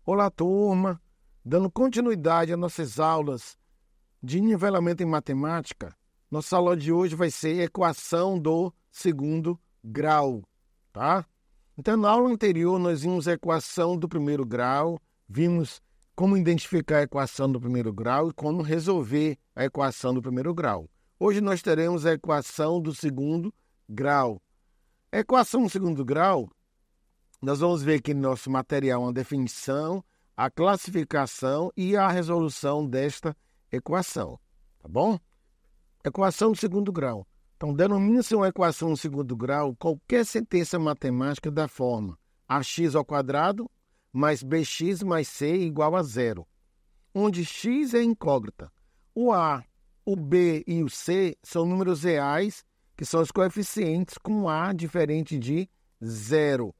Olá, turma! Dando continuidade às nossas aulas de nivelamento em matemática, nossa aula de hoje vai ser equação do segundo grau, tá? Então, na aula anterior, nós vimos a equação do primeiro grau, vimos como identificar a equação do primeiro grau e como resolver a equação do primeiro grau. Hoje nós teremos a equação do segundo grau. A equação do segundo grau, nós vamos ver aqui no nosso material uma definição, a classificação e a resolução desta equação, tá bom? Equação do segundo grau. Então, denomina-se uma equação do segundo grau qualquer sentença matemática da forma ax² mais bx mais c igual a zero, onde x é incógnita. O a, o b e o c são números reais, que são os coeficientes com a diferente de zero.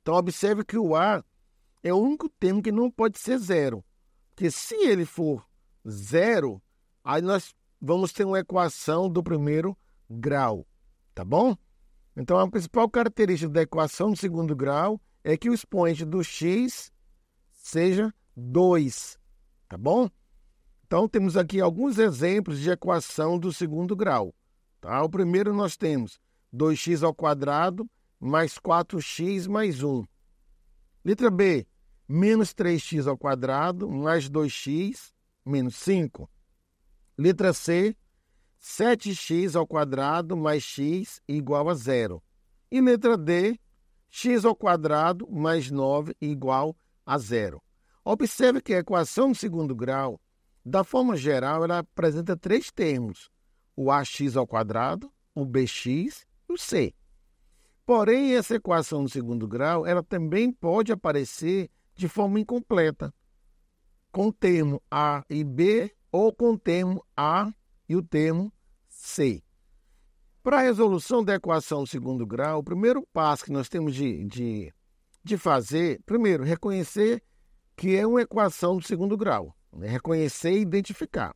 Então, observe que o a é o único termo que não pode ser zero, porque se ele for zero, aí nós vamos ter uma equação do primeiro grau, tá bom? Então, a principal característica da equação do segundo grau é que o expoente do x seja 2, tá bom? Então, temos aqui alguns exemplos de equação do segundo grau, tá? O primeiro nós temos 2x² mais 4x mais 1. Letra B, menos 3x² mais 2x menos 5. Letra C, 7x² mais x igual a zero. E letra D, x² mais 9 igual a zero. Observe que a equação do segundo grau, da forma geral, ela apresenta três termos: o ax², o bx e o c. Porém, essa equação do segundo grau, ela também pode aparecer de forma incompleta, com o termo a e b ou com o termo a e o termo c. Para a resolução da equação do segundo grau, o primeiro passo que nós temos de fazer, primeiro, reconhecer que é uma equação do segundo grau, né? Reconhecer e identificar.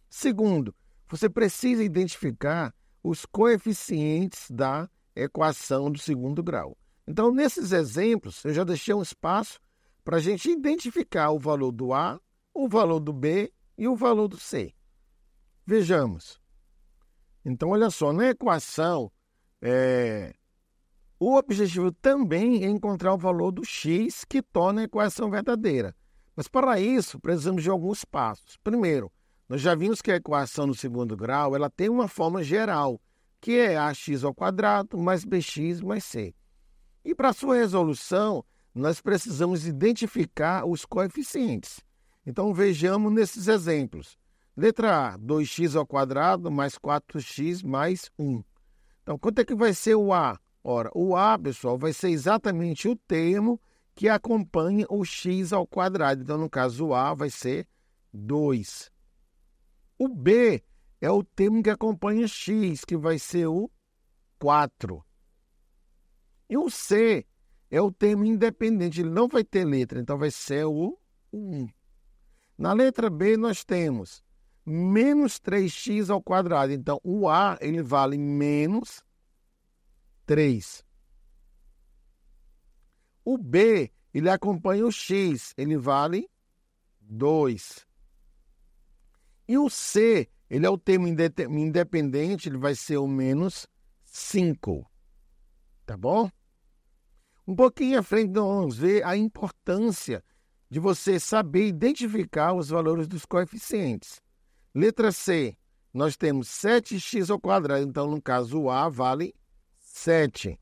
Segundo, você precisa identificar os coeficientes da equação do segundo grau. Então, nesses exemplos, eu já deixei um espaço para a gente identificar o valor do A, o valor do B e o valor do C. Vejamos. Então, olha só, na equação, o objetivo também é encontrar o valor do x que torna a equação verdadeira. Mas, para isso, precisamos de alguns passos. Primeiro, nós já vimos que a equação do segundo grau ela tem uma forma geral, que é ax² mais bx mais c. E para sua resolução, nós precisamos identificar os coeficientes. Então, vejamos nesses exemplos. Letra A, 2x² mais 4x mais 1. Então, quanto é que vai ser o A? Ora, o A, pessoal, vai ser exatamente o termo que acompanha o x². Então, no caso, o A vai ser 2. O B é o termo que acompanha x, que vai ser o 4. E o C é o termo independente, ele não vai ter letra, então vai ser o 1. Na letra B, nós temos menos 3x². Então, o A ele vale menos 3. O B, ele acompanha o x, ele vale 2. E o C, ele é o termo independente, ele vai ser o menos 5. Tá bom? Um pouquinho à frente, nós vamos ver a importância de você saber identificar os valores dos coeficientes. Letra C, nós temos 7x². Então, no caso, o A vale 7.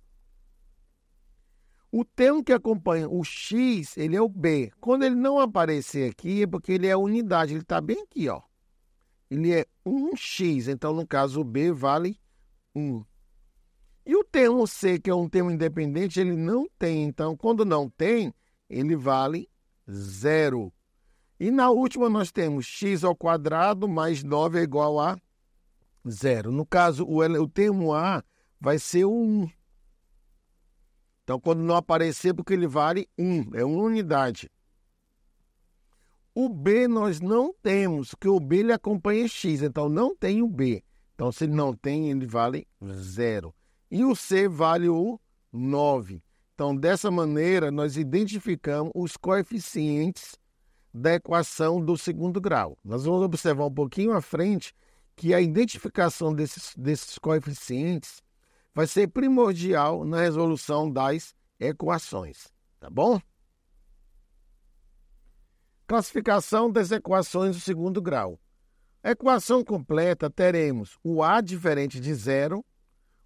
O termo que acompanha o x, ele é o B. Quando ele não aparecer aqui, é porque ele é unidade. Ele está bem aqui, ó. Ele é 1x, então, no caso, o B vale 1. E o termo C, que é um termo independente, ele não tem. Então, quando não tem, ele vale 0. E na última, nós temos x² mais 9 é igual a 0. No caso, o termo A vai ser o 1. Então, quando não aparecer, porque ele vale 1, é uma unidade. O B nós não temos, porque o B ele acompanha x, então não tem o B. Então, se ele não tem, ele vale 0. E o C vale o 9. Então, dessa maneira, nós identificamos os coeficientes da equação do segundo grau. Nós vamos observar um pouquinho à frente que a identificação desses coeficientes vai ser primordial na resolução das equações, tá bom? Classificação das equações do segundo grau. A equação completa teremos o A diferente de zero,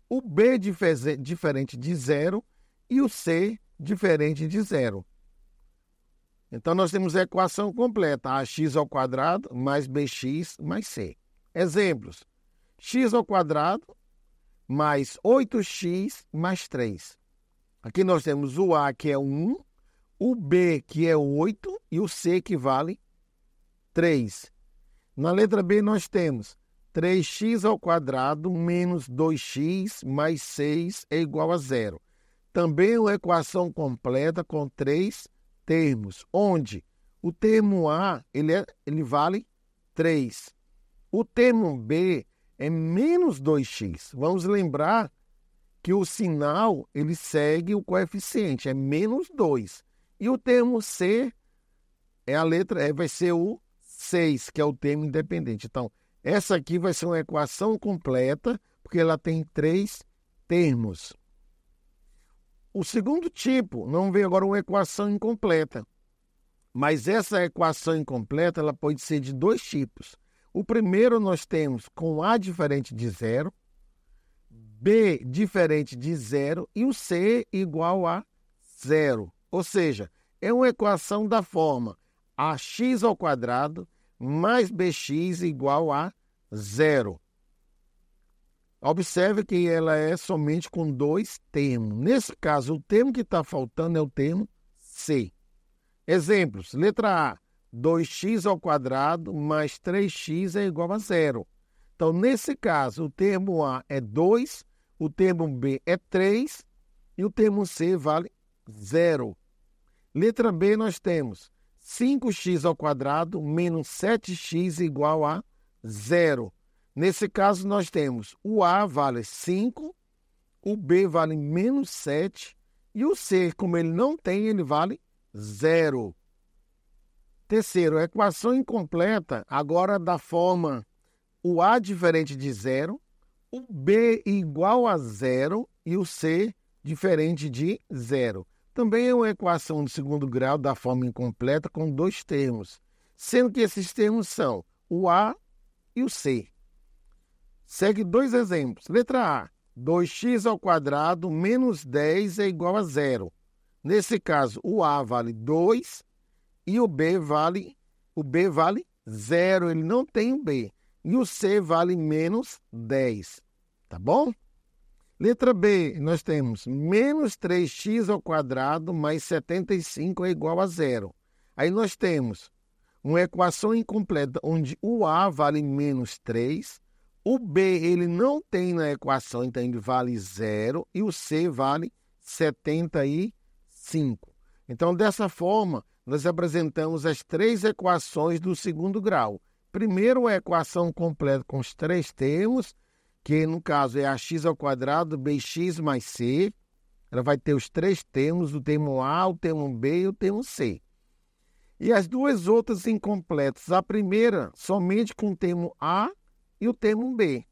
o B diferente de zero e o C diferente de zero. Então, nós temos a equação completa, ax ao quadrado mais bx mais c. Exemplos, x ao quadrado mais 8x mais 3. Aqui nós temos o A, que é 1, o B, que é 8, e o C, que vale 3. Na letra B, nós temos 3x ao quadrado menos 2x mais 6 é igual a 0. Também uma equação completa com 3 termos, onde o termo A ele vale 3. O termo B é menos 2x. Vamos lembrar que o sinal ele segue o coeficiente, é menos 2. E o termo C vai ser o 6, que é o termo independente. Então, essa aqui vai ser uma equação completa, porque ela tem 3 termos. O segundo tipo, não vem agora uma equação incompleta. Mas essa equação incompleta ela pode ser de 2 tipos. O primeiro nós temos com A diferente de zero, B diferente de zero e o C igual a zero. Ou seja, é uma equação da forma ax ao quadrado mais bx igual a zero. Observe que ela é somente com 2 termos. Nesse caso, o termo que está faltando é o termo C. Exemplos. Letra A, 2x ao quadrado mais 3x é igual a zero. Então, nesse caso, o termo A é 2, o termo B é 3 e o termo C vale 0. Letra B, nós temos 5x ao quadrado menos 7x igual a 0. Nesse caso, nós temos o A vale 5, o B vale menos 7 e o C, como ele não tem, ele vale 0. Terceiro, a equação incompleta, agora da forma o A diferente de 0, o B igual a 0 e o C diferente de 0. Também é uma equação de segundo grau da forma incompleta com 2 termos, sendo que esses termos são o A e o C. Segue 2 exemplos. Letra A, 2x ao quadrado menos 10 é igual a 0. Nesse caso, o A vale 2 e o B vale 0, ele não tem o B. E o C vale menos 10, tá bom? Letra B, nós temos menos 3x ao quadrado mais 75 é igual a 0. Aí nós temos uma equação incompleta onde o A vale menos 3, o B ele não tem na equação, então ele vale 0 e o C vale 75. Então, dessa forma, nós apresentamos as 3 equações do segundo grau. Primeiro, a equação completa com os 3 termos, que no caso é ax ao quadrado, bx mais c. Ela vai ter os 3 termos, o termo A, o termo B e o termo C. E as 2 outras incompletas. A primeira, somente com o termo A e o termo B.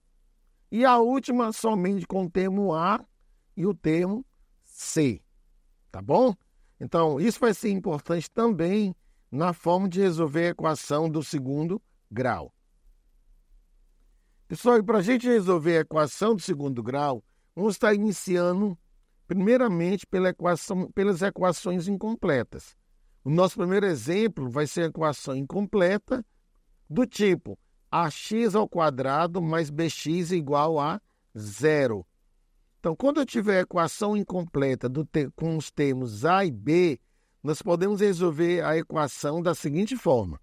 E a última, somente com o termo A e o termo C. Tá bom? Então, isso vai ser importante também na forma de resolver a equação do segundo grau. Pessoal, para a gente resolver a equação do segundo grau, vamos estar iniciando, primeiramente, pelas equações incompletas. O nosso primeiro exemplo vai ser a equação incompleta do tipo ax ao quadrado mais bx igual a 0. Então, quando eu tiver a equação incompleta com os termos A e B, nós podemos resolver a equação da seguinte forma.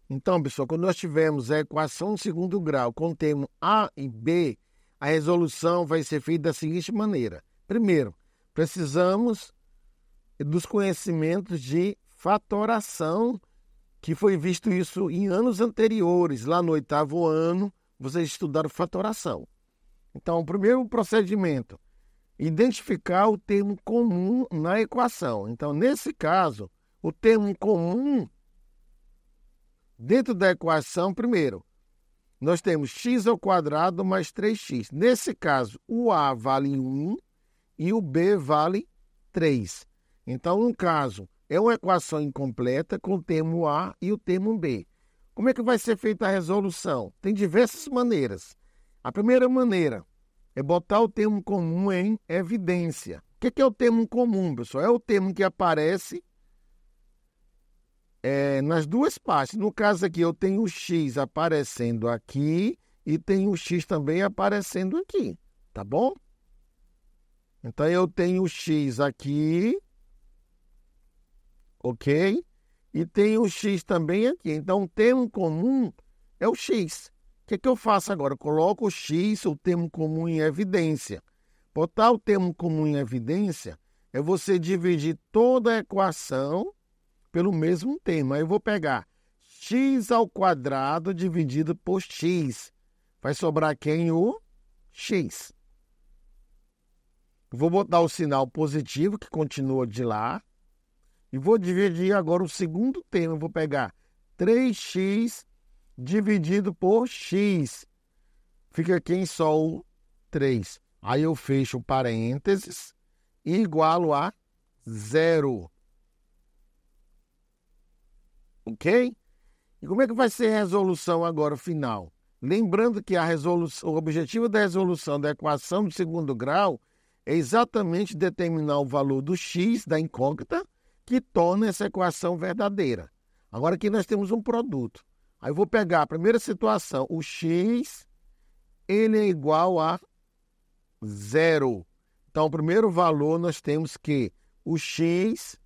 Então, pessoal, quando nós tivermos a equação do segundo grau com o termo A e B, a resolução vai ser feita da seguinte maneira. Primeiro, precisamos dos conhecimentos de fatoração, que foi visto isso em anos anteriores. Lá no 8º ano, vocês estudaram fatoração. Então, o primeiro procedimento, identificar o termo comum na equação. Então, nesse caso, o termo comum dentro da equação, primeiro, nós temos x ao quadrado mais 3x. Nesse caso, o a vale 1 e o b vale 3. Então, no caso, é uma equação incompleta com o termo a e o termo b. Como é que vai ser feita a resolução? Tem diversas maneiras. A primeira maneira é botar o termo comum em evidência. O que é o termo comum, pessoal? É o termo que aparece nas duas partes. No caso aqui, eu tenho o x aparecendo aqui e tenho o x também aparecendo aqui, tá bom? Então, eu tenho o x aqui, ok? E tenho o x também aqui. Então, o termo comum é o x. O que eu faço agora? Eu coloco o x, o termo comum, em evidência. Botar o termo comum em evidência é você dividir toda a equação pelo mesmo termo. Aí eu vou pegar x ao quadrado dividido por x. Vai sobrar quem? O x. Vou botar o sinal positivo, que continua de lá. E vou dividir agora o segundo termo. Eu vou pegar 3x dividido por x. Fica aqui só o 3. Aí eu fecho parênteses e igualo a 0. Ok? E como é que vai ser a resolução agora final? Lembrando que o objetivo da resolução da equação de segundo grau é exatamente determinar o valor do x, da incógnita, que torna essa equação verdadeira. Agora aqui nós temos um produto. Aí eu vou pegar a primeira situação, o x, ele é igual a 0. Então, o primeiro valor nós temos que o x,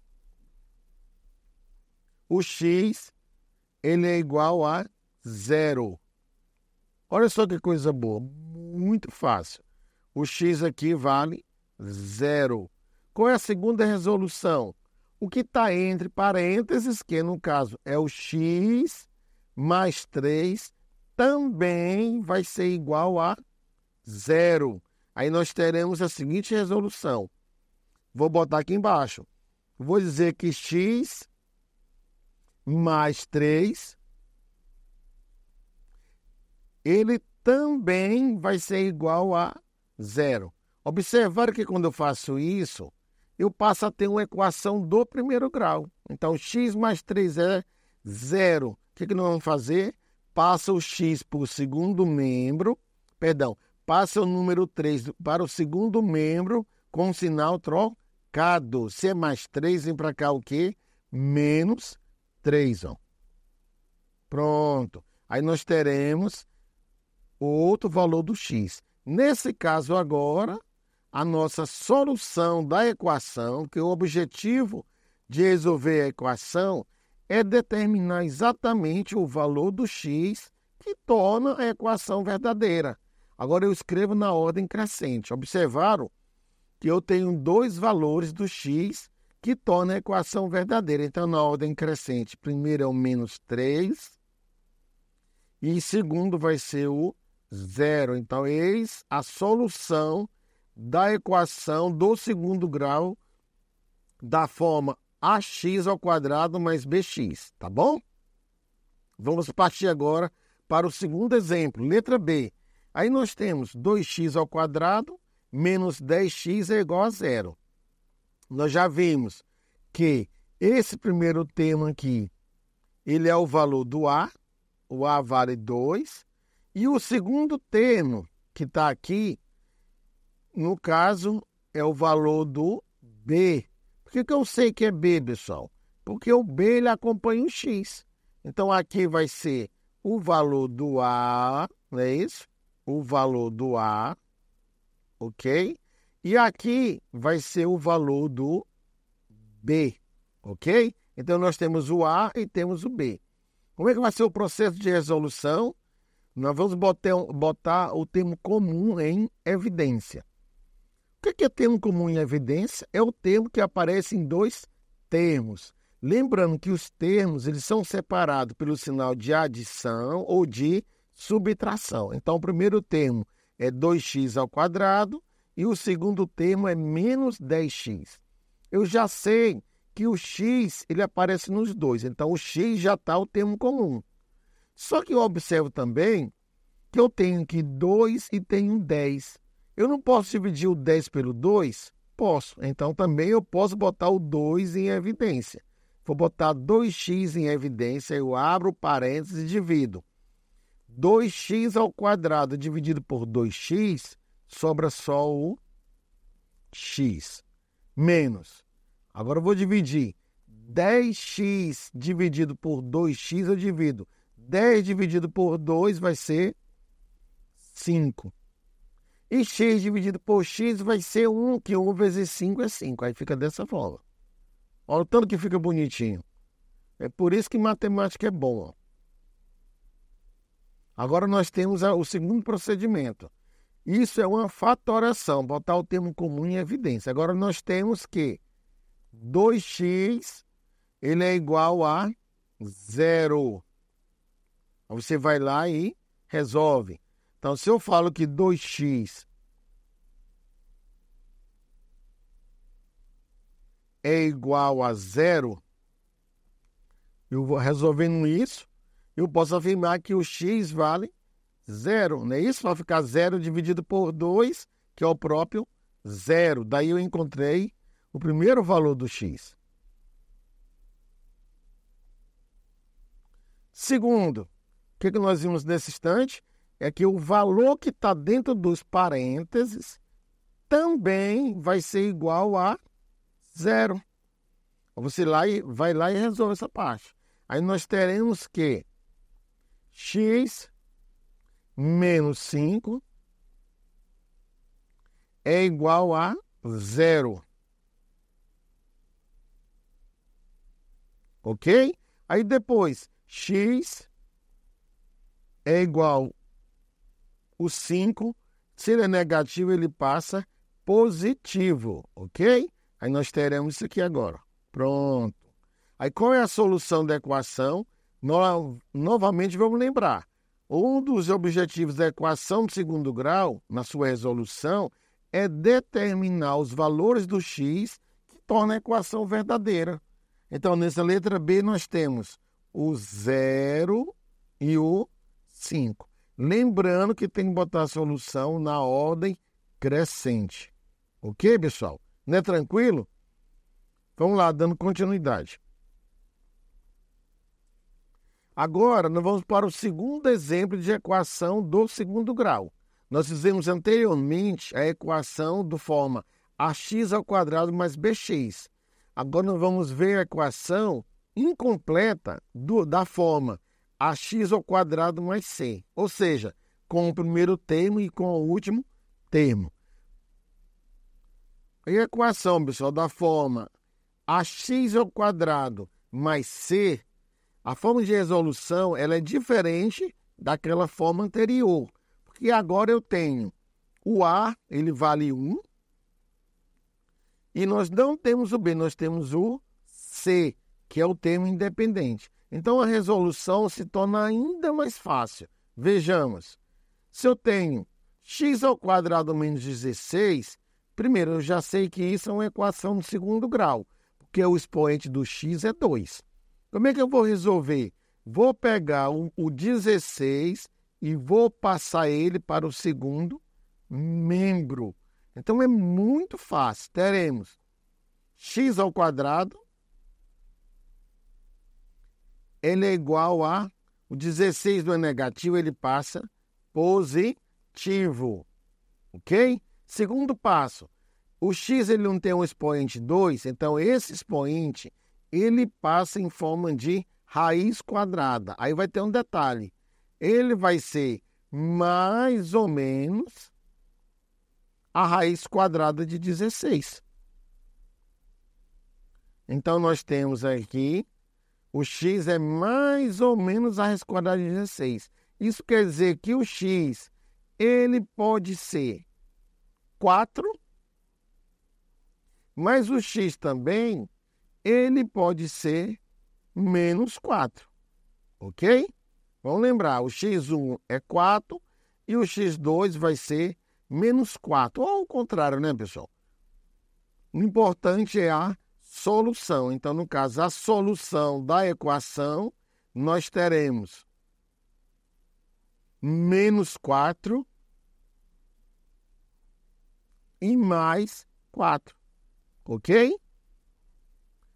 ele é igual a 0. Olha só que coisa boa, muito fácil. O x aqui vale 0. Qual é a segunda resolução? O que está entre parênteses, que no caso é o x mais 3, também vai ser igual a 0. Aí nós teremos a seguinte resolução. Vou botar aqui embaixo. Vou dizer que x mais 3, ele também vai ser igual a 0. Observar que quando eu faço isso, eu passo a ter uma equação do primeiro grau. Então, x mais 3 é 0. O que nós vamos fazer? Passa o x para o segundo membro, passa o número 3 para o segundo membro com sinal trocado. Se é mais 3, vem para cá o quê? Menos 3. Ó. Pronto. Aí nós teremos outro valor do x. Nesse caso agora, a nossa solução da equação, que o objetivo de resolver a equação é determinar exatamente o valor do x que torna a equação verdadeira. Agora eu escrevo na ordem crescente. Observaram que eu tenho dois valores do x que torna a equação verdadeira. Então, na ordem crescente, primeiro é o menos 3 e segundo vai ser o 0. Então, eis a solução da equação do segundo grau da forma ax ao quadrado mais bx, tá bom? Vamos partir agora para o segundo exemplo, letra B. Aí nós temos 2x ao quadrado menos 10x é igual a 0. Nós já vimos que esse primeiro termo aqui, ele é o valor do a, o a vale 2, e o segundo termo que está aqui, no caso, é o valor do b. Por que eu sei que é b, pessoal? Porque o b ele acompanha o x. Então, aqui vai ser o valor do a, não é isso? O valor do a, ok? E aqui vai ser o valor do b, ok? Então, nós temos o a e temos o b. Como é que vai ser o processo de resolução? Nós vamos botar o termo comum em evidência. O que é termo comum em evidência? É o termo que aparece em dois termos. Lembrando que os termos eles são separados pelo sinal de adição ou de subtração. Então, o primeiro termo é 2x ao quadrado e o segundo termo é menos 10x. Eu já sei que o x ele aparece nos dois, então o x já está o termo comum. Só que eu observo também que eu tenho aqui 2 e tenho 10. Eu não posso dividir o 10 pelo 2? Posso. Então também eu posso botar o 2 em evidência. Vou botar 2x em evidência, eu abro parênteses e divido. 2x ao quadrado dividido por 2x, sobra só o x. Menos. Agora eu vou dividir 10x dividido por 2x, eu divido. 10 dividido por 2 vai ser 5. E x dividido por x vai ser 1, que 1 vezes 5 é 5. Aí fica dessa forma. Olha o tanto que fica bonitinho. É por isso que matemática é bom. Agora nós temos o segundo procedimento. Isso é uma fatoração, botar o termo comum em evidência. Agora nós temos que 2x ele é igual a 0. Você vai lá e resolve. Então, se eu falo que 2x é igual a 0, eu vou resolvendo isso, eu posso afirmar que o x vale 0, não é isso? Vai ficar 0 dividido por 2, que é o próprio 0. Daí eu encontrei o primeiro valor do x. Segundo, o que nós vimos nesse instante? É que o valor que está dentro dos parênteses também vai ser igual a 0. Você vai lá e resolve essa parte. Aí nós teremos que x menos 5 é igual a 0. Ok? Aí depois, x é igual o 5, se ele é negativo, ele passa positivo, ok? Aí nós teremos isso aqui agora. Pronto. Aí qual é a solução da equação? Novamente vamos lembrar. Um dos objetivos da equação de segundo grau, na sua resolução, é determinar os valores do x que torna a equação verdadeira. Então, nessa letra B, nós temos o 0 e o 5. Lembrando que tem que botar a solução na ordem crescente. Ok, pessoal? Não é tranquilo? Vamos lá, dando continuidade. Agora, nós vamos para o segundo exemplo de equação do segundo grau. Nós fizemos anteriormente a equação do forma ax ao quadrado mais bx. Agora, nós vamos ver a equação incompleta da forma ax ao quadrado mais c, ou seja, com o primeiro termo e com o último termo. E a equação, pessoal, da forma ax ao quadrado mais c, a forma de resolução ela é diferente daquela forma anterior, porque agora eu tenho o a, ele vale 1, e nós não temos o b, nós temos o c, que é o termo independente. Então, a resolução se torna ainda mais fácil. Vejamos, se eu tenho x ao quadrado menos 16, primeiro, eu já sei que isso é uma equação de segundo grau, porque o expoente do x é 2. Como é que eu vou resolver? Vou pegar o 16 e vou passar ele para o segundo membro. Então, é muito fácil. Teremos x ao quadrado, ele é igual a, o 16 não é negativo, ele passa positivo, ok? Segundo passo, o x ele não tem um expoente 2, então esse expoente ele passa em forma de raiz quadrada. Aí vai ter um detalhe, ele vai ser mais ou menos a raiz quadrada de 16. Então, nós temos aqui o x é mais ou menos a raiz quadrada de 16. Isso quer dizer que o x ele pode ser 4, mas o x também ele pode ser menos 4. Ok? Vamos lembrar, o x1 é 4 e o x2 vai ser menos 4. Ou ao contrário, né, pessoal? O importante é a solução. Então, no caso, a solução da equação, nós teremos menos 4 e mais 4. Ok?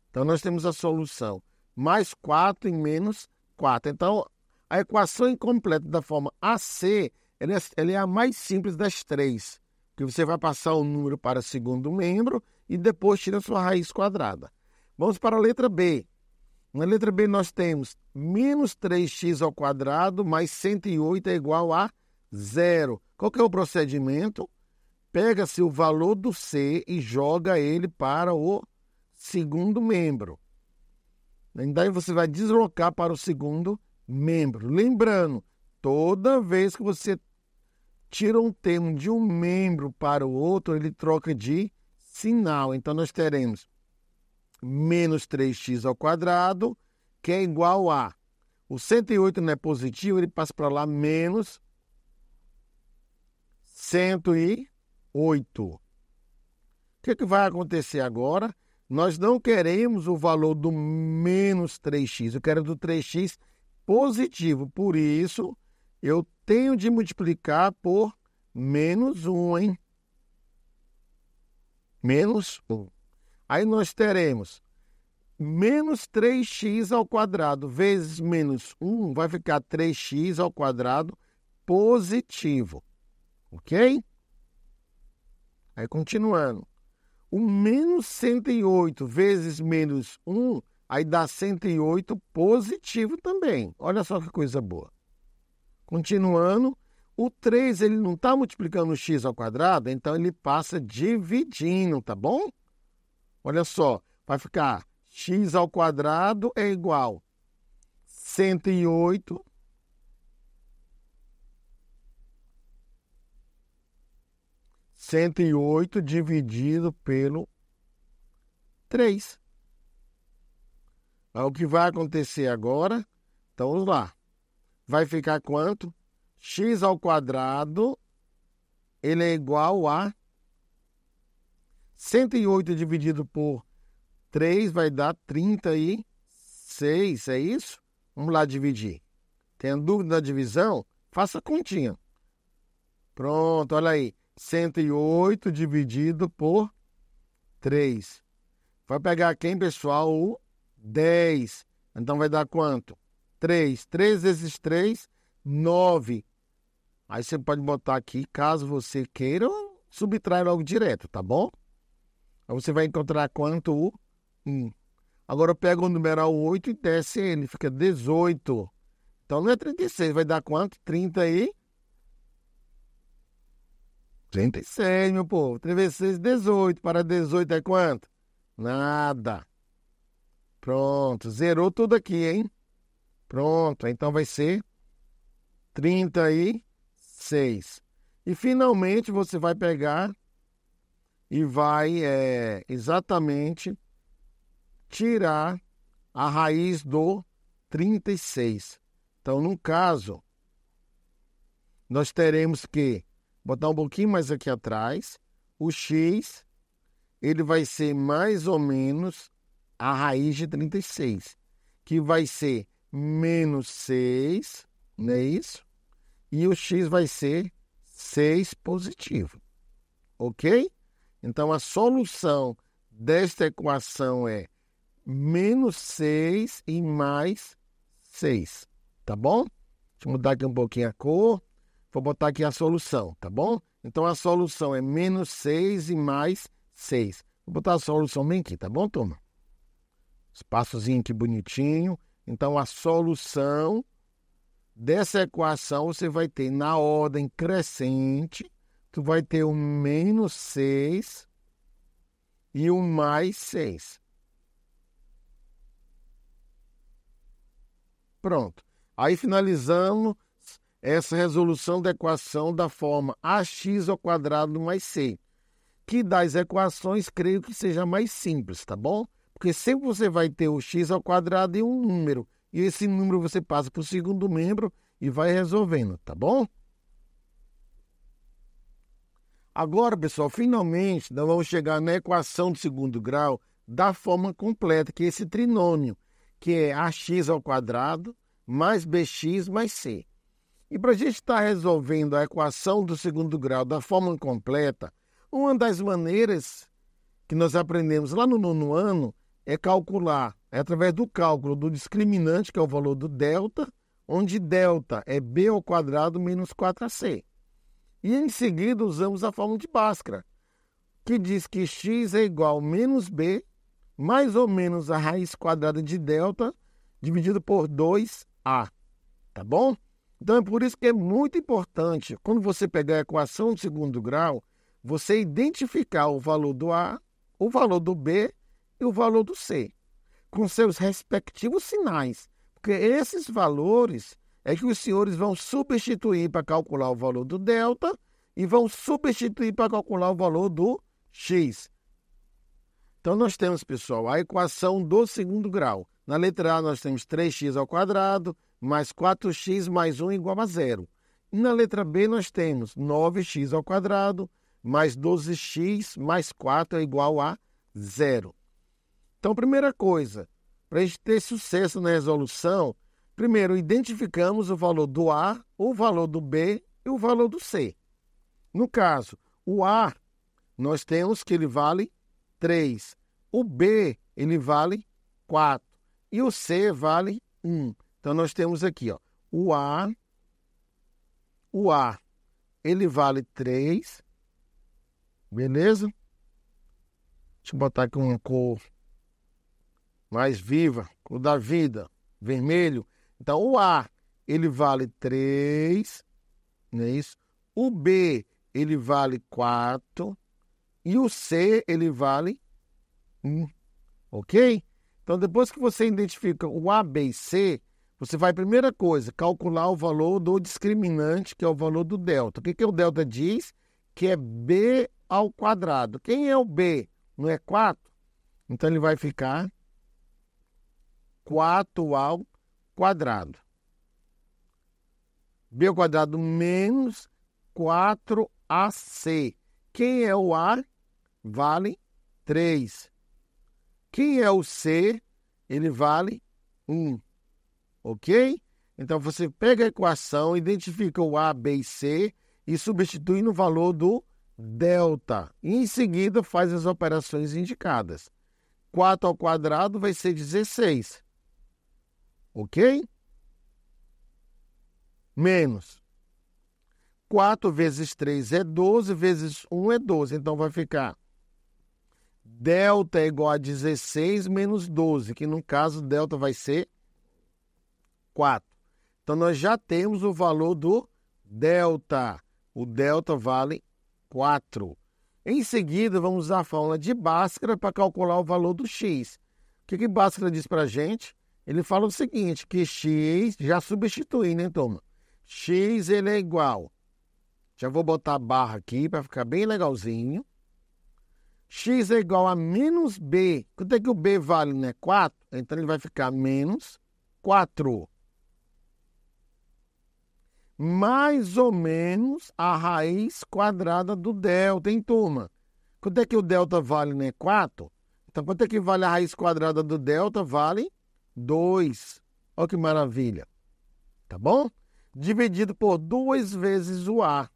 Então, nós temos a solução mais 4 e menos 4. Então, a equação incompleta da forma AC, ela é a mais simples das três. Que você vai passar o número para o segundo membro e depois tira a sua raiz quadrada. Vamos para a letra B. Na letra B nós temos menos 3x ao quadrado mais 108 é igual a 0. Qual que é o procedimento? Pega-se o valor do C e joga ele para o segundo membro. Daí você vai deslocar para o segundo membro. Lembrando, toda vez que você tira um termo de um membro para o outro, ele troca de sinal. Então, nós teremos menos 3x ao quadrado, que é igual a... O 108 não é positivo, ele passa para lá menos 108. O que vai acontecer agora? Nós não queremos o valor do menos 3x, eu quero do 3x positivo. Por isso, eu tenho de multiplicar por menos 1, hein? Menos 1. Aí nós teremos menos 3x ao quadrado vezes menos 1, vai ficar 3x ao quadrado positivo. Ok? Aí, continuando. O menos 108 vezes menos 1, aí dá 108 positivo também. Olha só que coisa boa. Continuando, o 3 ele não está multiplicando o x ao quadrado, então ele passa dividindo, tá bom? Olha só, vai ficar x ao quadrado é igual 108 dividido pelo 3. É o que vai acontecer agora. Então, vamos lá. Vai ficar quanto? X ao quadrado, ele é igual a 108 dividido por 3 vai dar 36, é isso? Vamos lá dividir. Tem dúvida da divisão? Faça a continha. Pronto, olha aí. 108 dividido por 3. Vai pegar quem, pessoal? O 10. Então, vai dar quanto? 3. 3 vezes 3, 9. Aí você pode botar aqui, caso você queira, subtrai logo direto, tá bom? Aí você vai encontrar quanto? O 1. Agora, pega o numeral 8 e desce ele, fica 18. Então, não é 36, vai dar quanto? 36, meu povo. 3 vezes 6, 18. Para 18 é quanto? Nada. Pronto, zerou tudo aqui, hein? Pronto, então vai ser 36. E finalmente você vai pegar e vai exatamente tirar a raiz do 36. Então, no caso, nós teremos que botar um pouquinho mais aqui atrás. O x, ele vai ser mais ou menos a raiz de 36, que vai ser menos 6, não é isso? E o x vai ser 6 positivo. Ok? Então, a solução desta equação é menos 6 e mais 6. Tá bom? Deixa eu mudar aqui um pouquinho a cor. Vou botar aqui a solução, tá bom? Então, a solução é menos 6 e mais 6. Vou botar a solução bem aqui, tá bom, turma? Espaçozinho aqui bonitinho. Então, a solução dessa equação você vai ter na ordem crescente. Tu vai ter o menos 6 e o mais 6. Pronto. Aí, finalizamos essa resolução da equação da forma ax ao quadrado mais c, que das equações, creio que seja mais simples, tá bom? Porque sempre você vai ter o x ao quadrado e um número, e esse número você passa para o segundo membro e vai resolvendo, tá bom? Agora, pessoal, finalmente, nós vamos chegar na equação do segundo grau da forma completa, que é esse trinômio, que é ax ao quadrado mais bx mais c. E para a gente estar resolvendo a equação do segundo grau da forma completa, uma das maneiras que nós aprendemos lá no 9º ano é calcular, através do cálculo do discriminante, que é o valor do delta, onde delta é b ao quadrado menos 4ac. E em seguida usamos a fórmula de Bhaskara, que diz que x é igual a menos b, mais ou menos a raiz quadrada de delta, dividido por 2a. Tá bom? Então é por isso que é muito importante, quando você pegar a equação do segundo grau, você identificar o valor do a, o valor do b e o valor do c, com seus respectivos sinais. Porque esses valores é que os senhores vão substituir para calcular o valor do delta e vão substituir para calcular o valor do x. Então, nós temos, pessoal, a equação do segundo grau. Na letra A, nós temos 3x ao quadrado mais 4x mais 1 igual a 0. E na letra B, nós temos 9x ao quadrado mais 12x mais 4 é igual a 0. Então, primeira coisa, para a gente ter sucesso na resolução, primeiro identificamos o valor do A, o valor do B e o valor do C. No caso, o A, nós temos que ele vale 3. O B, ele vale 4. E o C vale 1. Então, nós temos aqui, ó, o A, ele vale 3. Beleza? Deixa eu botar aqui uma cor mais viva, cor da vida, vermelho. Então, o A, ele vale 3, não é isso? O B, ele vale 4. E o C, ele vale 1. Ok? Então, depois que você identifica o A, B e C, você vai, primeira coisa, calcular o valor do discriminante, que é o valor do delta. O que o delta diz? Que é B ao quadrado. Quem é o B? Não é 4? Então, ele vai ficar 4 ao quadrado. B ao quadrado menos 4ac. Quem é o A? Vale 3. Quem é o C? Ele vale 1. Ok? Então, você pega a equação, identifica o A, B e C e substitui no valor do delta. E, em seguida, faz as operações indicadas. 4 ao quadrado vai ser 16. Ok? Menos 4 vezes 3 é 12, vezes 1 é 12. Então, vai ficar delta é igual a 16 menos 12, que no caso, delta vai ser 4. Então, nós já temos o valor do delta. O delta vale 4. Em seguida, vamos usar a fórmula de Bhaskara para calcular o valor do x. O que Bhaskara diz para a gente? Ele fala o seguinte, que x, já substitui, né, turma? X, ele é igual. Já vou botar a barra aqui para ficar bem legalzinho. X é igual a menos b. Quanto é que o b vale, né? 4. Então, ele vai ficar menos 4. Mais ou menos a raiz quadrada do delta, hein, turma? Quanto é que o delta vale, né? 4. Então, quanto é que vale a raiz quadrada do delta? Vale 2. Olha que maravilha. Tá bom? Dividido por 2 vezes o A.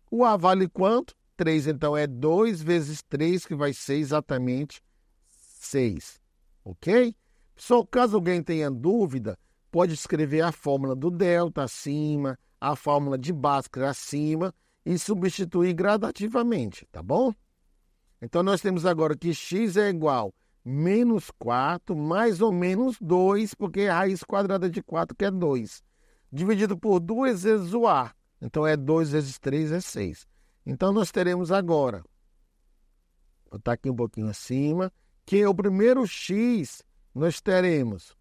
O A vale quanto? 3. Então, é 2 vezes 3, que vai ser exatamente 6. Ok? Só caso alguém tenha dúvida, pode escrever a fórmula do delta acima, a fórmula de Bhaskara acima e substituir gradativamente, tá bom? Então, nós temos agora que x é igual a menos 4 mais ou menos 2, porque é a raiz quadrada de 4, que é 2. Dividido por 2 vezes o A. Então, é 2 vezes 3 é 6. Então, nós teremos agora, vou botar aqui um pouquinho acima, que é o primeiro x, nós teremos.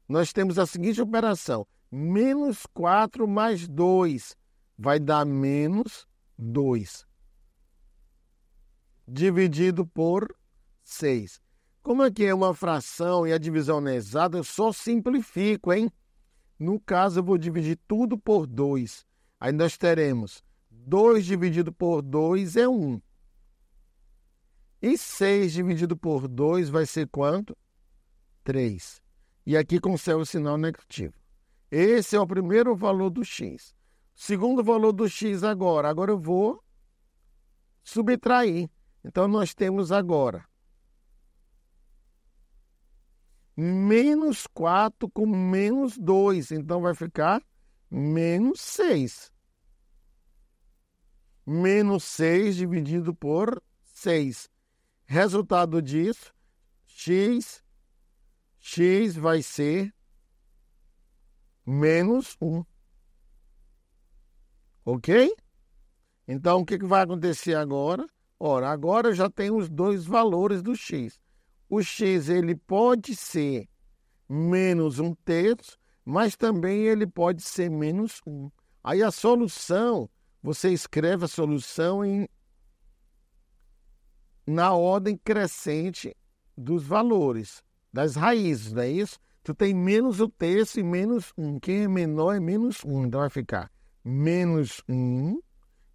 Nós temos a seguinte operação. Menos 4 mais 2 vai dar menos 2. Dividido por 6. Como aqui é uma fração e a divisão não é exata, eu só simplifico, hein? No caso, eu vou dividir tudo por 2. Aí nós teremos 2 dividido por 2 é 1. E 6 dividido por 2 vai ser quanto? 3. E aqui conserva o sinal negativo. Esse é o primeiro valor do x. Segundo valor do x agora. Agora eu vou subtrair. Então, nós temos agora menos 4 com menos 2. Então, vai ficar menos 6. Menos 6 dividido por 6. Resultado disso, x vai ser menos 1. Ok? Então, o que vai acontecer agora? Ora, agora eu já tenho os dois valores do x. O x ele pode ser menos 1/3, mas também ele pode ser menos 1. Aí a solução, você escreve a solução na ordem crescente dos valores, das raízes, não é isso? Tu tem menos 1/3 e menos 1. Quem é menor é menos 1. Então vai ficar menos 1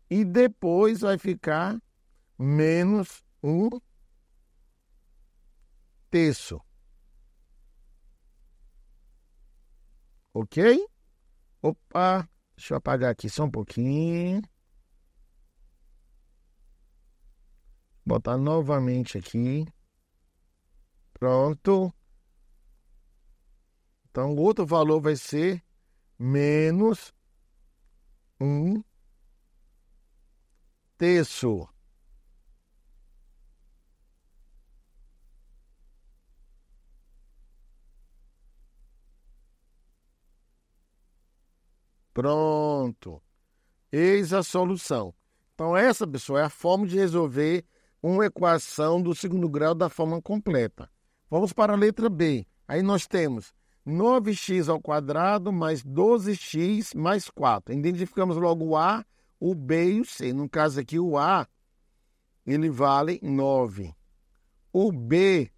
e depois vai ficar menos 1/3. Ok? Opa, deixa eu apagar aqui só um pouquinho. Botar novamente aqui. Pronto. Então, o outro valor vai ser menos 1/3. Pronto. Eis a solução. Então, essa, pessoal, é a forma de resolver uma equação do segundo grau da forma completa. Vamos para a letra B. Aí nós temos 9x² mais 12x mais 4. Identificamos logo o A, o B e o C. No caso aqui, o A, ele vale 9. O B,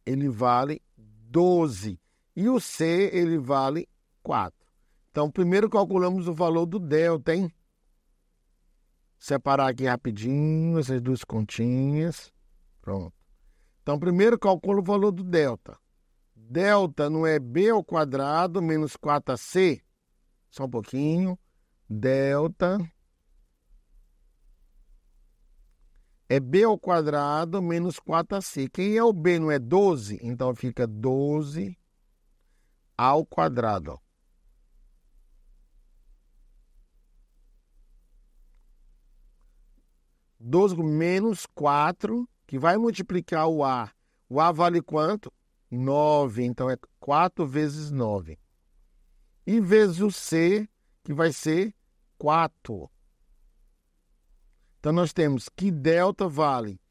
ele vale 12. E o C, ele vale 4. Então, primeiro calculamos o valor do delta, hein? Separar aqui rapidinho essas duas continhas. Pronto. Então, primeiro calculo o valor do delta. Delta não é b² menos 4ac? Só um pouquinho. Delta é b² menos 4ac. Quem é o b não é 12? Então, fica 12 ao quadrado. 12 menos 4, que vai multiplicar o A. O A vale quanto? 9. Então, é 4 vezes 9. E vezes o C, que vai ser 4. Então, nós temos que delta vale,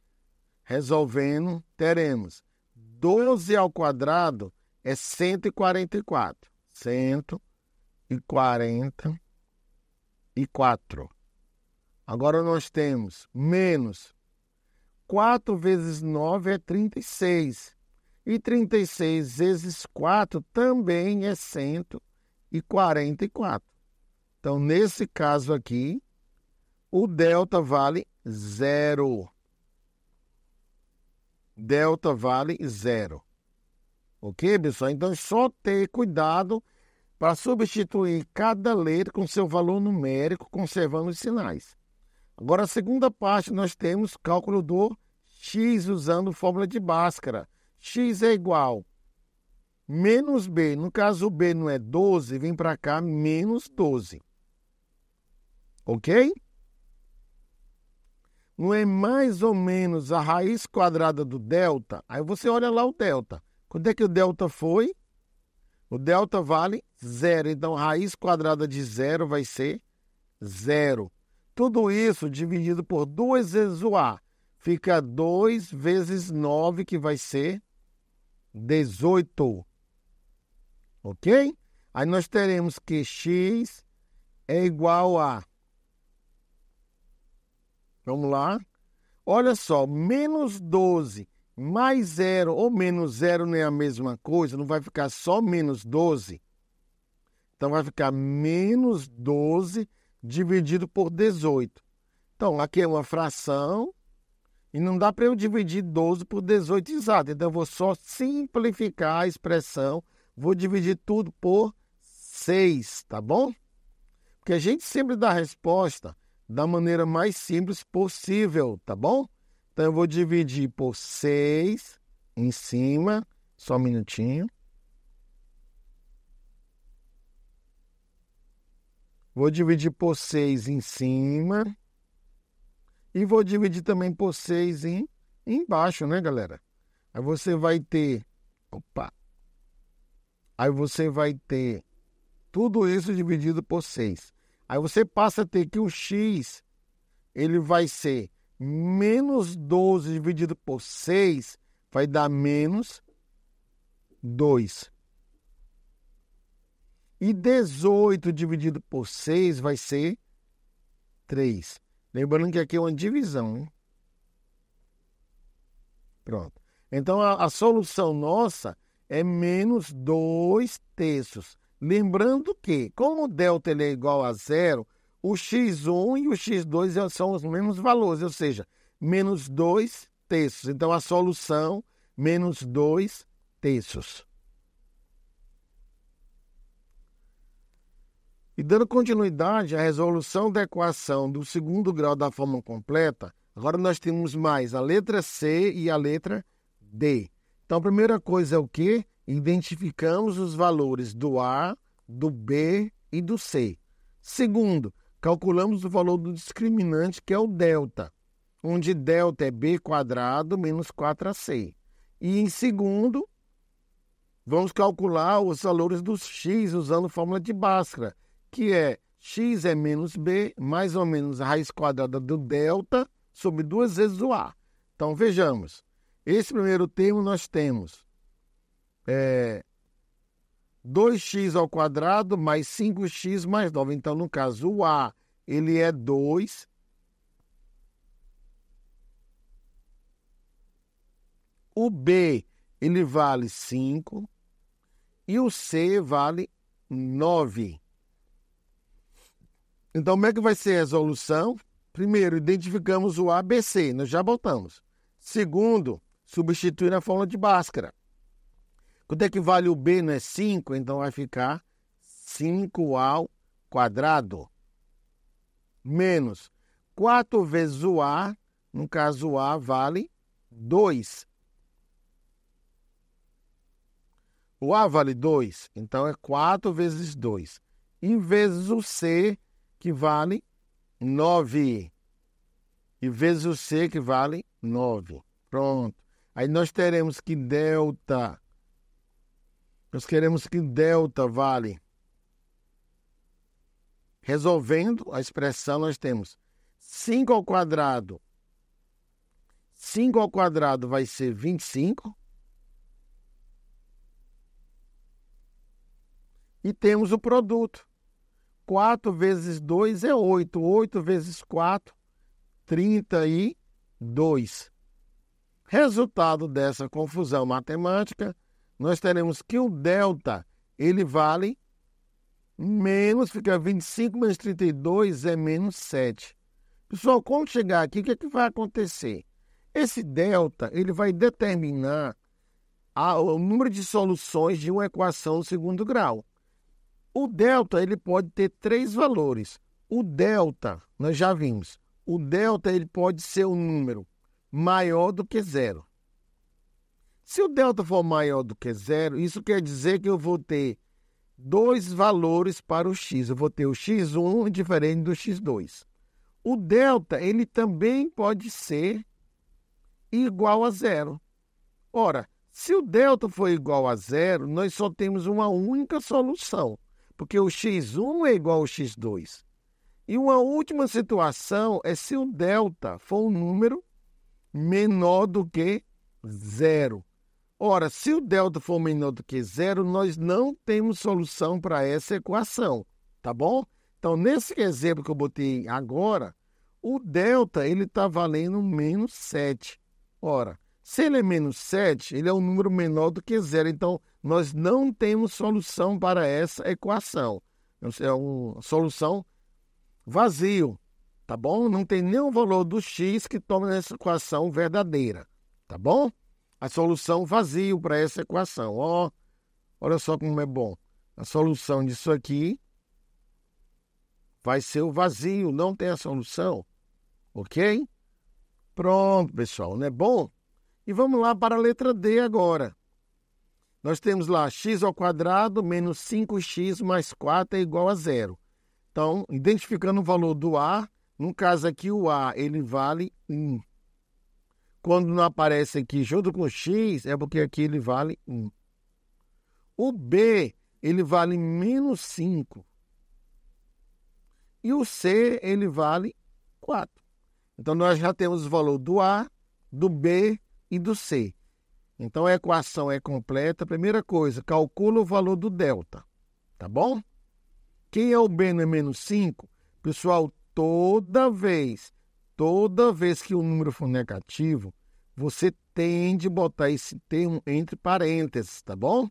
resolvendo, teremos 12 ao quadrado é 144. 144. Agora nós temos menos 4 vezes 9 é 36. E 36 vezes 4 também é 144. Então, nesse caso aqui, o delta vale 0. Delta vale 0. Ok, pessoal? Então, é só ter cuidado para substituir cada letra com seu valor numérico, conservando os sinais. Agora, a segunda parte, nós temos cálculo do x usando fórmula de Bhaskara. X é igual menos b. No caso, o b não é 12, vem para cá menos 12. Ok? Não é mais ou menos a raiz quadrada do delta? Aí você olha lá o delta. Quanto é que o delta foi? O delta vale 0. Então, a raiz quadrada de 0 vai ser 0. Tudo isso dividido por 2 vezes o A. Fica 2 vezes 9, que vai ser 18. Ok? Aí nós teremos que x é igual a... Vamos lá. Olha só, menos 12 mais 0 ou menos 0 não é a mesma coisa, não vai ficar só menos 12. Então, vai ficar menos 12 dividido por 18. Então, aqui é uma fração e não dá para eu dividir 12 por 18 exato. Então, eu vou só simplificar a expressão. Vou dividir tudo por 6, tá bom? Porque a gente sempre dá a resposta da maneira mais simples possível, tá bom? Então, eu vou dividir por 6 em cima. Só um minutinho. Vou dividir por 6 em cima. E vou dividir também por 6 embaixo, né, galera? Aí você vai ter... Opa! Aí você vai ter tudo isso dividido por 6. Aí você passa a ter que o x, ele vai ser menos 12 dividido por 6, vai dar menos 2. E 18 dividido por 6 vai ser 3. Lembrando que aqui é uma divisão, hein? Pronto. Então, a solução nossa é menos 2 terços. Lembrando que, como o delta ele é igual a zero, o x1 e o x2 são os mesmos valores, ou seja, menos 2 terços. Então, a solução, menos 2 terços. E dando continuidade à resolução da equação do segundo grau da forma completa, agora nós temos mais a letra C e a letra D. Então, a primeira coisa é o quê? Identificamos os valores do A, do B e do C. Segundo, calculamos o valor do discriminante, que é o delta, onde delta é B quadrado menos 4AC. E em segundo, vamos calcular os valores dos x usando fórmula de Bhaskara, que é x é menos b, mais ou menos a raiz quadrada do delta, sobre 2 vezes o a. Então, vejamos. Esse primeiro termo nós temos 2x ao quadrado mais 5x mais 9. Então, no caso, o a ele é 2. O b ele vale 5. E o c vale 9. Então, como é que vai ser a resolução? Primeiro, identificamos o ABC, nós já botamos. Segundo, substituir na fórmula de Bhaskara. Quanto é que vale o B, não é 5? Então, vai ficar 5 ao quadrado. Menos 4 vezes o A, no caso, o A vale 2. O A vale 2, então é 4 vezes 2. E vezes o C, que vale 9. E vezes o C, que vale 9. Pronto. Aí nós teremos que delta. Nós queremos que delta vale. Resolvendo a expressão, nós temos 5 ao quadrado. 5 ao quadrado vai ser 25. E temos o produto. 4 vezes 2 é 8. 8 vezes 4, 32. Resultado dessa confusão matemática, nós teremos que o delta, ele vale menos, fica 25 menos 32 é menos 7. Pessoal, quando chegar aqui, o que é que vai acontecer? Esse delta, ele vai determinar o número de soluções de uma equação do segundo grau. O delta, ele pode ter 3 valores. O delta, nós já vimos, o delta ele pode ser um número maior do que 0. Se o delta for maior do que 0, isso quer dizer que eu vou ter 2 valores para o x. Eu vou ter o x1 diferente do x2. O delta, ele também pode ser igual a 0. Ora, se o delta for igual a 0, nós só temos uma única solução, porque o x1 é igual ao x2. E uma última situação é se o delta for um número menor do que 0. Ora, se o delta for menor do que 0, nós não temos solução para essa equação, tá bom? Então, nesse exemplo que eu botei agora, o delta ele está valendo menos 7. Ora, se ele é menos 7, ele é um número menor do que 0. Então, nós não temos solução para essa equação. É uma solução vazio, tá bom? Não tem nenhum valor do x que tome essa equação verdadeira, tá bom? A solução vazio para essa equação. Olha só como é bom. A solução disso aqui vai ser o vazio, não tem a solução, ok? Pronto, pessoal, não é bom? E vamos lá para a letra D agora. Nós temos lá x ao quadrado menos 5x mais 4 é igual a 0. Então, identificando o valor do A, no caso aqui o A, ele vale 1. Quando não aparece aqui junto com o x, é porque aqui ele vale 1. O B, ele vale menos 5. E o C, ele vale 4. Então, nós já temos o valor do A, do B e do C. Então, a equação é completa. Primeira coisa, calcula o valor do delta, tá bom? Quem é o B no menos 5? Pessoal, toda vez que o número for negativo, você tem de botar esse termo entre parênteses, tá bom?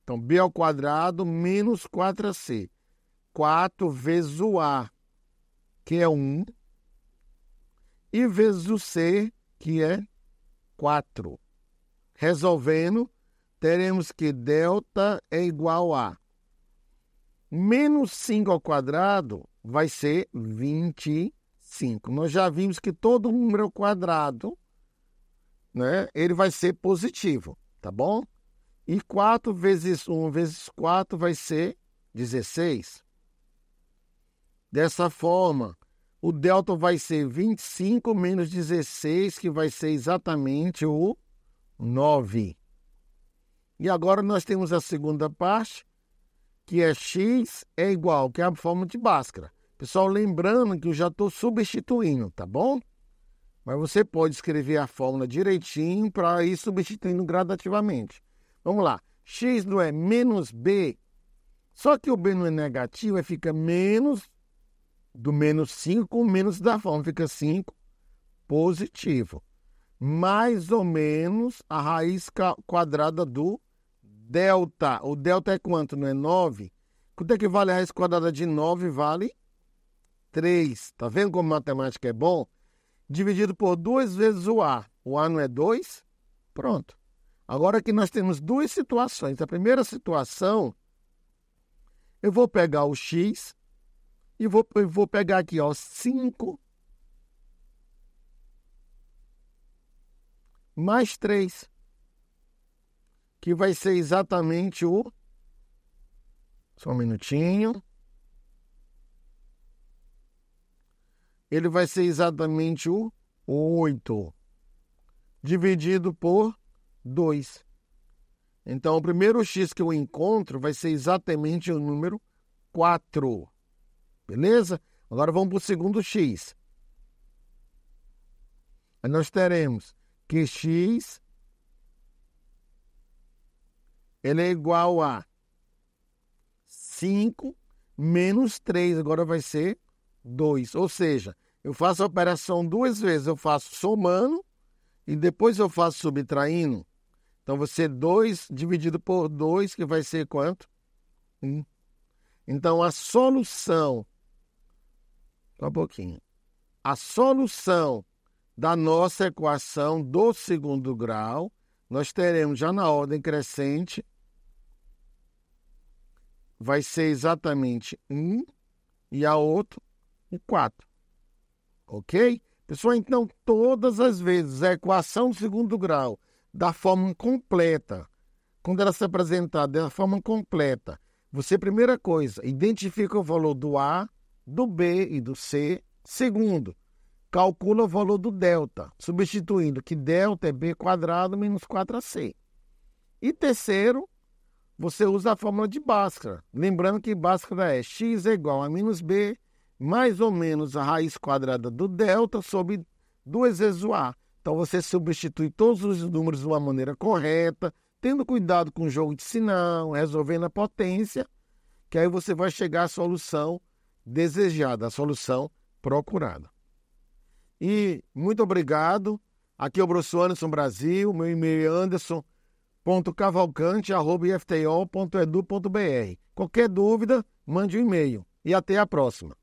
Então, B ao quadrado menos 4AC. 4 vezes o A, que é 1, e vezes o C, que é 4. Resolvendo, teremos que delta é igual a menos 5 ao quadrado vai ser 25. Nós já vimos que todo número ao quadrado, né, ele vai ser positivo, tá bom? E 4 vezes 1 vezes 4 vai ser 16. Dessa forma, o delta vai ser 25 menos 16, que vai ser exatamente o 9. E agora nós temos a segunda parte, que é x é igual, que é a fórmula de Bhaskara. Pessoal, lembrando que eu já estou substituindo, tá bom? Mas você pode escrever a fórmula direitinho para ir substituindo gradativamente. Vamos lá. X não é menos b, só que o b não é negativo, fica menos do menos 5 com menos da fórmula, fica 5 positivo. Mais ou menos a raiz quadrada do delta. O delta é quanto? Não é 9? Quanto é que vale a raiz quadrada de 9? Vale 3. Tá vendo como matemática é bom? Dividido por 2 vezes o A. O A não é 2? Pronto. Agora aqui nós temos duas situações. A primeira situação, eu vou pegar o x e vou pegar aqui, ó, 5 mais 3, que vai ser exatamente o... Só um minutinho. Ele vai ser exatamente o 8, dividido por 2. Então, o primeiro x que eu encontro vai ser exatamente o número 4. Beleza? Agora vamos para o segundo x. Aí nós teremos que x ele é igual a 5 menos 3. Agora vai ser 2. Ou seja, eu faço a operação duas vezes. Eu faço somando e depois eu faço subtraindo. Então, vai ser 2 dividido por 2, que vai ser quanto? 1. Então, a solução... Só um pouquinho. A solução da nossa equação do segundo grau, nós teremos já na ordem crescente, vai ser exatamente 1 e a outra, 4. Ok? Pessoal, então, todas as vezes a equação do segundo grau da forma completa, quando ela se apresentar da forma completa, você, primeira coisa, identifica o valor do A, do B e do C. Segundo, calcula o valor do delta, substituindo que delta é B quadrado menos 4AC. E terceiro, você usa a fórmula de Bhaskara. Lembrando que Bhaskara é x é igual a menos B, mais ou menos a raiz quadrada do delta sobre 2 vezes o A. Então, você substitui todos os números de uma maneira correta, tendo cuidado com o jogo de sinal, resolvendo a potência, que aí você vai chegar à solução desejada, a solução procurada. E muito obrigado. Aqui é o professor Anderson Brasil, meu e-mail é anderson.com cavalcante@ifto.edu.br. Qualquer dúvida, mande um e-mail. E até a próxima.